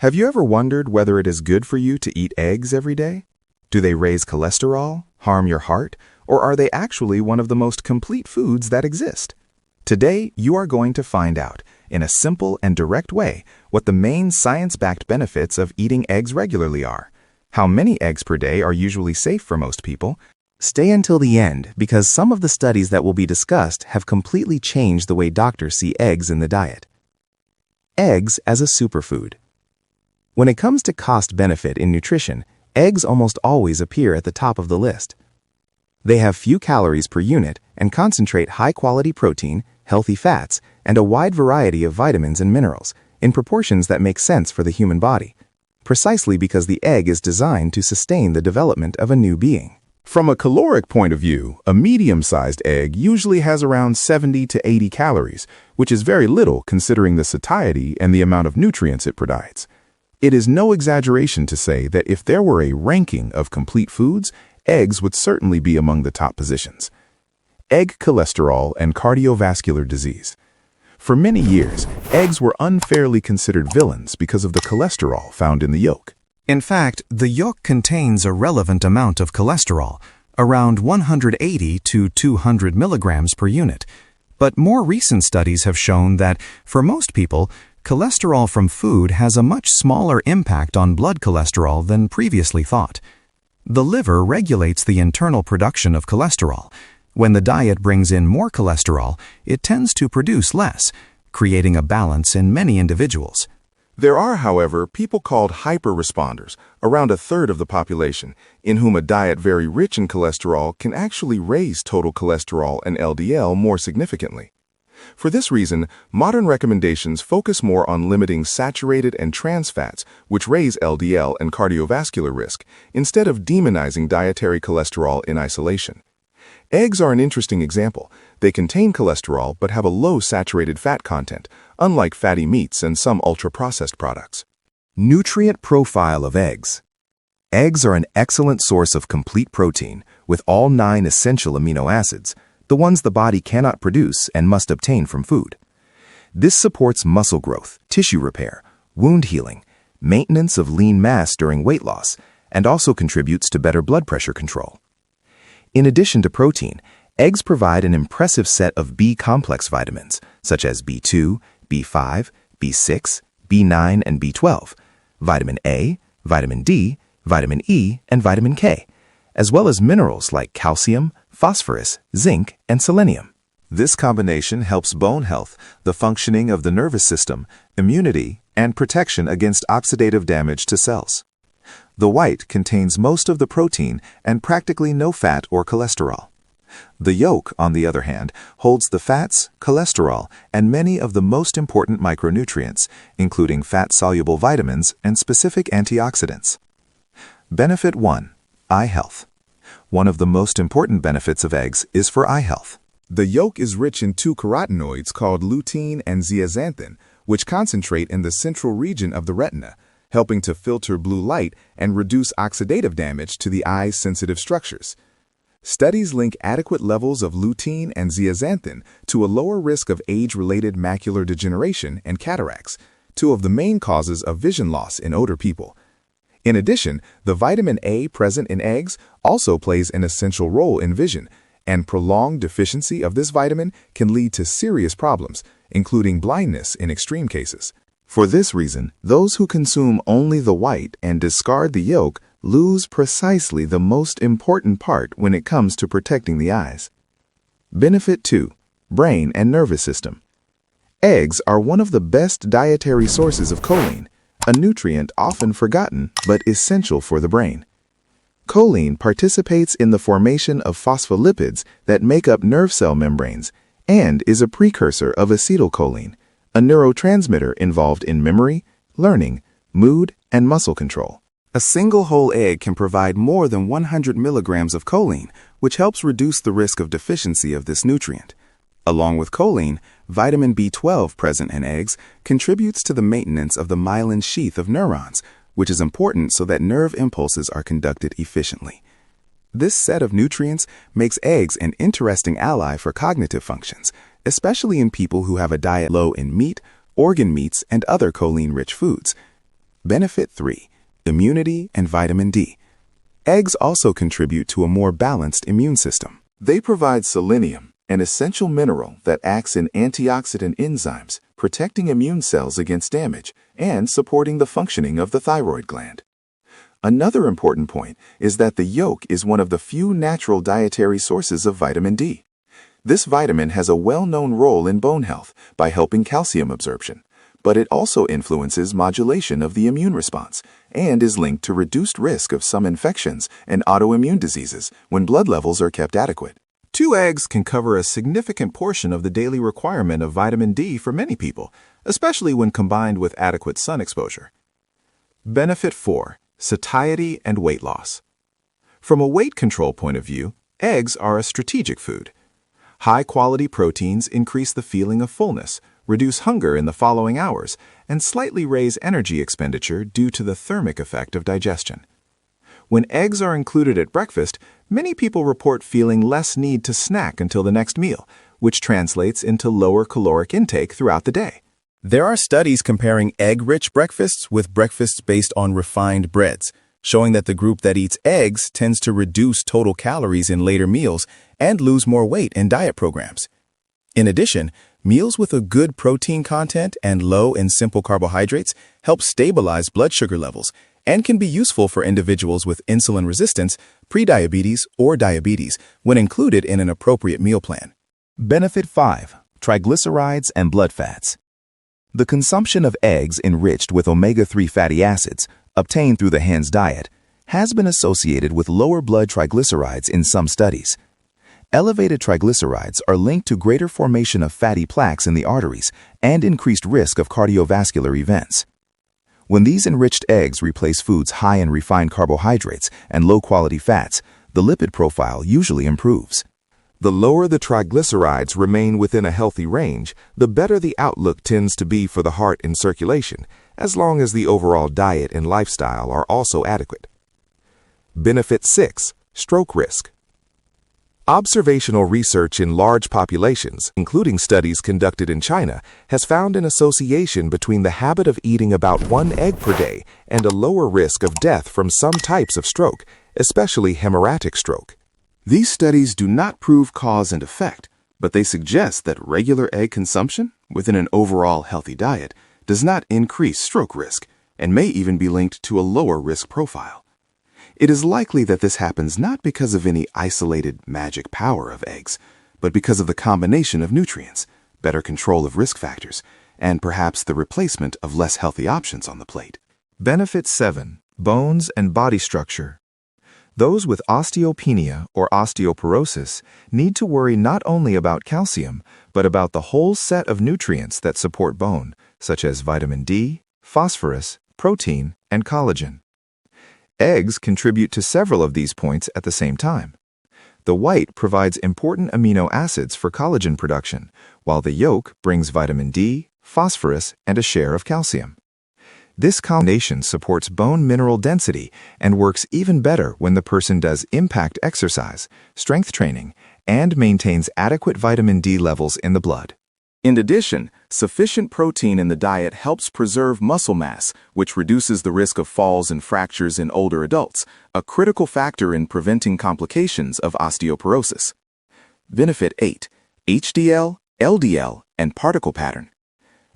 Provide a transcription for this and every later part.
Have you ever wondered whether it is good for you to eat eggs every day? Do they raise cholesterol, harm your heart, or are they actually one of the most complete foods that exist? Today, you are going to find out, in a simple and direct way, what the main science-backed benefits of eating eggs regularly are, how many eggs per day are usually safe for most people. Stay until the end because some of the studies that will be discussed have completely changed the way doctors see eggs in the diet. Eggs as a superfood. When it comes to cost-benefit in nutrition, eggs almost always appear at the top of the list. They have few calories per unit and concentrate high-quality protein, healthy fats, and a wide variety of vitamins and minerals in proportions that make sense for the human body, precisely because the egg is designed to sustain the development of a new being. From a caloric point of view, a medium-sized egg usually has around 70 to 80 calories, which is very little considering the satiety and the amount of nutrients it provides. It is no exaggeration to say that if there were a ranking of complete foods, eggs would certainly be among the top positions. Egg cholesterol and cardiovascular disease. For many years, eggs were unfairly considered villains because of the cholesterol found in the yolk. In fact, the yolk contains a relevant amount of cholesterol, around 180 to 200 milligrams per unit. But more recent studies have shown that, for most people, cholesterol from food has a much smaller impact on blood cholesterol than previously thought. The liver regulates the internal production of cholesterol. When the diet brings in more cholesterol, it tends to produce less, creating a balance in many individuals. There are, however, people called hyper-responders, around a third of the population, in whom a diet very rich in cholesterol can actually raise total cholesterol and LDL more significantly. For this reason, modern recommendations focus more on limiting saturated and trans fats, which raise LDL and cardiovascular risk, instead of demonizing dietary cholesterol in isolation. Eggs are an interesting example. They contain cholesterol but have a low saturated fat content, unlike fatty meats and some ultra-processed products. Nutrient profile of eggs. Eggs are an excellent source of complete protein, with all 9 essential amino acids, the ones the body cannot produce and must obtain from food. This supports muscle growth, tissue repair, wound healing, maintenance of lean mass during weight loss, and also contributes to better blood pressure control. In addition to protein, eggs provide an impressive set of B-complex vitamins, such as B2, B5, B6, B9, and B12, vitamin A, vitamin D, vitamin E, and vitamin K, as well as minerals like calcium, phosphorus, zinc, and selenium. This combination helps bone health, the functioning of the nervous system, immunity, and protection against oxidative damage to cells. The white contains most of the protein and practically no fat or cholesterol. The yolk, on the other hand, holds the fats, cholesterol, and many of the most important micronutrients, including fat-soluble vitamins and specific antioxidants. Benefit 1. Eye health. One of the most important benefits of eggs is for eye health. The yolk is rich in 2 carotenoids called lutein and zeaxanthin, which concentrate in the central region of the retina, helping to filter blue light and reduce oxidative damage to the eye's sensitive structures. Studies link adequate levels of lutein and zeaxanthin to a lower risk of age-related macular degeneration and cataracts, 2 of the main causes of vision loss in older people. In addition, the vitamin A present in eggs also plays an essential role in vision, and prolonged deficiency of this vitamin can lead to serious problems, including blindness in extreme cases. For this reason, those who consume only the white and discard the yolk lose precisely the most important part when it comes to protecting the eyes. Benefit 2. Brain and nervous system. Eggs are one of the best dietary sources of choline, a nutrient often forgotten but essential for the brain. Choline participates in the formation of phospholipids that make up nerve cell membranes and is a precursor of acetylcholine, a neurotransmitter involved in memory, learning, mood, and muscle control. A single whole egg can provide more than 100 milligrams of choline, which helps reduce the risk of deficiency of this nutrient. Along with choline, vitamin B12 present in eggs contributes to the maintenance of the myelin sheath of neurons, which is important so that nerve impulses are conducted efficiently. This set of nutrients makes eggs an interesting ally for cognitive functions, especially in people who have a diet low in meat, organ meats, and other choline-rich foods. Benefit 3. Immunity and vitamin D. Eggs also contribute to a more balanced immune system. They provide selenium, an essential mineral that acts in antioxidant enzymes, protecting immune cells against damage and supporting the functioning of the thyroid gland. Another important point is that the yolk is one of the few natural dietary sources of vitamin D. This vitamin has a well-known role in bone health by helping calcium absorption, but it also influences modulation of the immune response and is linked to reduced risk of some infections and autoimmune diseases when blood levels are kept adequate. 2 eggs can cover a significant portion of the daily requirement of vitamin D for many people, especially when combined with adequate sun exposure. Benefit 4. Satiety and weight loss. From a weight control point of view, eggs are a strategic food. High-quality proteins increase the feeling of fullness, reduce hunger in the following hours, and slightly raise energy expenditure due to the thermic effect of digestion. When eggs are included at breakfast, many people report feeling less need to snack until the next meal, which translates into lower caloric intake throughout the day. There are studies comparing egg-rich breakfasts with breakfasts based on refined breads, showing that the group that eats eggs tends to reduce total calories in later meals and lose more weight in diet programs. In addition, meals with a good protein content and low in simple carbohydrates help stabilize blood sugar levels and can be useful for individuals with insulin resistance, prediabetes, or diabetes when included in an appropriate meal plan. Benefit 5. Triglycerides and blood fats. The consumption of eggs enriched with omega-3 fatty acids, obtained through the hen's diet, has been associated with lower blood triglycerides in some studies. Elevated triglycerides are linked to greater formation of fatty plaques in the arteries and increased risk of cardiovascular events. When these enriched eggs replace foods high in refined carbohydrates and low-quality fats, the lipid profile usually improves. The lower the triglycerides remain within a healthy range, the better the outlook tends to be for the heart and circulation, as long as the overall diet and lifestyle are also adequate. Benefit 6. Stroke risk. Observational research in large populations, including studies conducted in China, has found an association between the habit of eating about 1 egg per day and a lower risk of death from some types of stroke, especially hemorrhagic stroke. These studies do not prove cause and effect, but they suggest that regular egg consumption within an overall healthy diet does not increase stroke risk and may even be linked to a lower risk profile. It is likely that this happens not because of any isolated magic power of eggs, but because of the combination of nutrients, better control of risk factors, and perhaps the replacement of less healthy options on the plate. Benefit 7. Bones and body structure. Those with osteopenia or osteoporosis need to worry not only about calcium, but about the whole set of nutrients that support bone, such as vitamin D, phosphorus, protein, and collagen. Eggs contribute to several of these points at the same time. The white provides important amino acids for collagen production, while the yolk brings vitamin D, phosphorus, and a share of calcium. This combination supports bone mineral density and works even better when the person does impact exercise, strength training, and maintains adequate vitamin D levels in the blood. In addition, sufficient protein in the diet helps preserve muscle mass, which reduces the risk of falls and fractures in older adults, a critical factor in preventing complications of osteoporosis. Benefit 8. HDL, LDL, and particle pattern.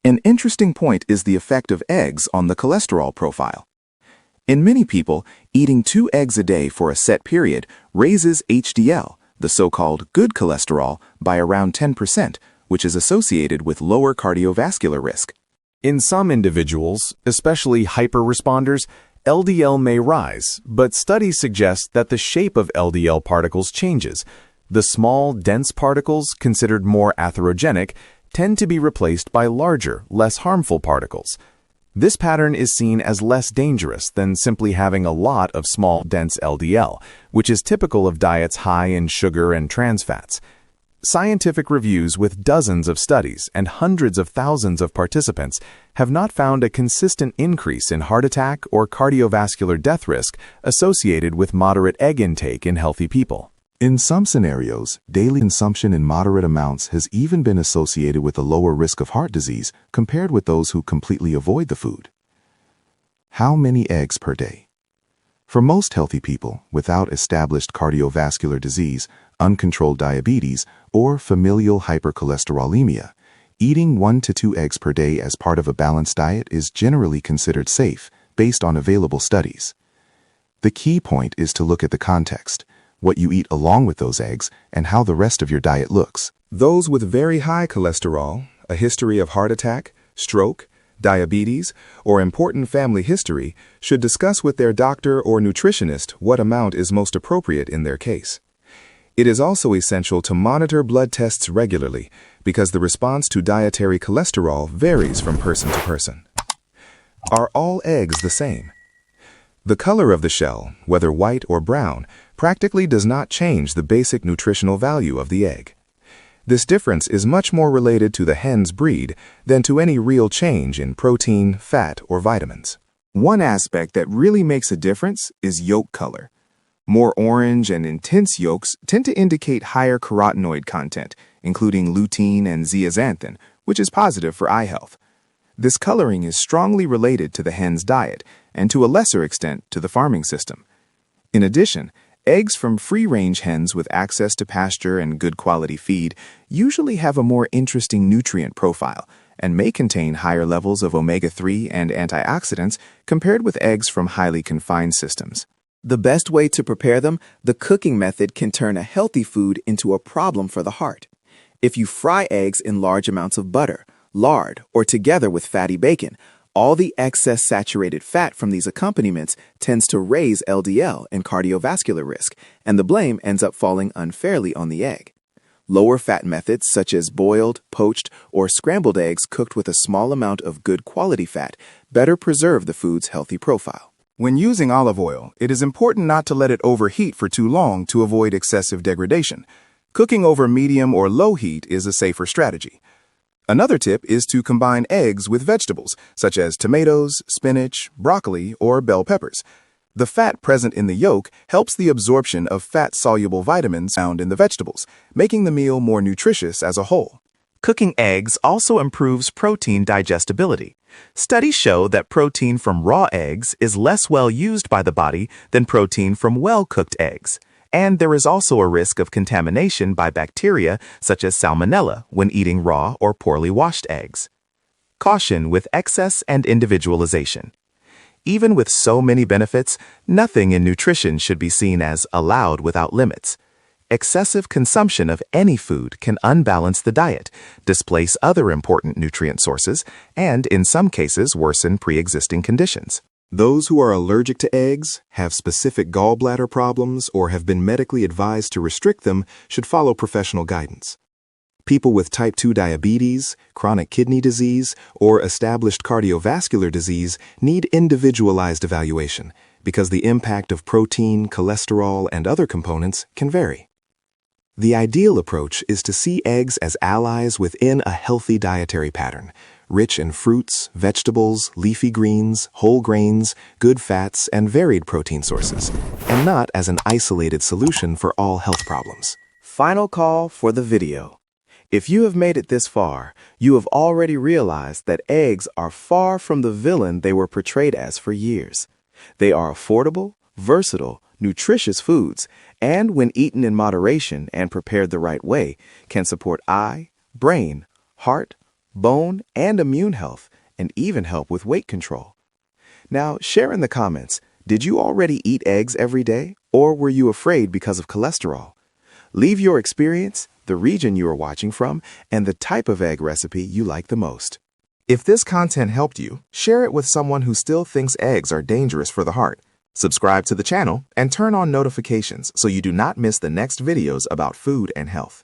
An interesting point is the effect of eggs on the cholesterol profile. In many people, eating 2 eggs a day for a set period raises HDL, the so-called good cholesterol, by around 10%, which is associated with lower cardiovascular risk. In some individuals, especially hyper-responders, LDL may rise, but studies suggest that the shape of LDL particles changes. The small, dense particles, considered more atherogenic, tend to be replaced by larger, less harmful particles. This pattern is seen as less dangerous than simply having a lot of small, dense LDL, which is typical of diets high in sugar and trans fats. Scientific reviews with dozens of studies and hundreds of thousands of participants have not found a consistent increase in heart attack or cardiovascular death risk associated with moderate egg intake in healthy people. In some scenarios, daily consumption in moderate amounts has even been associated with a lower risk of heart disease compared with those who completely avoid the food. How many eggs per day? For most healthy people without established cardiovascular disease, uncontrolled diabetes, or familial hypercholesterolemia, eating 1 to 2 eggs per day as part of a balanced diet is generally considered safe based on available studies. The key point is to look at the context, what you eat along with those eggs, and how the rest of your diet looks. Those with very high cholesterol, a history of heart attack, stroke, diabetes, or important family history should discuss with their doctor or nutritionist what amount is most appropriate in their case. It is also essential to monitor blood tests regularly because the response to dietary cholesterol varies from person to person. Are all eggs the same? The color of the shell, whether white or brown, practically does not change the basic nutritional value of the egg. This difference is much more related to the hen's breed than to any real change in protein, fat, or vitamins. One aspect that really makes a difference is yolk color. More orange and intense yolks tend to indicate higher carotenoid content, including lutein and zeaxanthin, which is positive for eye health. This coloring is strongly related to the hen's diet and to a lesser extent to the farming system. In addition, eggs from free-range hens with access to pasture and good quality feed usually have a more interesting nutrient profile and may contain higher levels of omega-3 and antioxidants compared with eggs from highly confined systems. The best way to prepare them, the cooking method can turn a healthy food into a problem for the heart. If you fry eggs in large amounts of butter, lard, or together with fatty bacon, all the excess saturated fat from these accompaniments tends to raise LDL and cardiovascular risk, and the blame ends up falling unfairly on the egg. Lower fat methods such as boiled, poached, or scrambled eggs cooked with a small amount of good quality fat better preserve the food's healthy profile. When using olive oil, it is important not to let it overheat for too long to avoid excessive degradation. Cooking over medium or low heat is a safer strategy. Another tip is to combine eggs with vegetables, such as tomatoes, spinach, broccoli, or bell peppers. The fat present in the yolk helps the absorption of fat-soluble vitamins found in the vegetables, making the meal more nutritious as a whole. Cooking eggs also improves protein digestibility. Studies show that protein from raw eggs is less well used by the body than protein from well-cooked eggs. And there is also a risk of contamination by bacteria such as salmonella when eating raw or poorly washed eggs. Caution with excess and individualization. Even with so many benefits, nothing in nutrition should be seen as allowed without limits. Excessive consumption of any food can unbalance the diet, displace other important nutrient sources, and in some cases worsen pre-existing conditions. Those who are allergic to eggs, have specific gallbladder problems, or have been medically advised to restrict them should follow professional guidance. People with type 2 diabetes, chronic kidney disease, or established cardiovascular disease need individualized evaluation because the impact of protein, cholesterol, and other components can vary. The ideal approach is to see eggs as allies within a healthy dietary pattern, rich in fruits, vegetables, leafy greens, whole grains, good fats, and varied protein sources, and not as an isolated solution for all health problems. Final call for the video. If you have made it this far, you have already realized that eggs are far from the villain they were portrayed as for years. They are affordable, versatile, nutritious foods, and when eaten in moderation and prepared the right way, can support eye, brain, heart, bone, and immune health, and even help with weight control. Now, share in the comments, did you already eat eggs every day, or were you afraid because of cholesterol? Leave your experience, the region you are watching from, and the type of egg recipe you like the most. If this content helped you, share it with someone who still thinks eggs are dangerous for the heart. Subscribe to the channel and turn on notifications so you do not miss the next videos about food and health.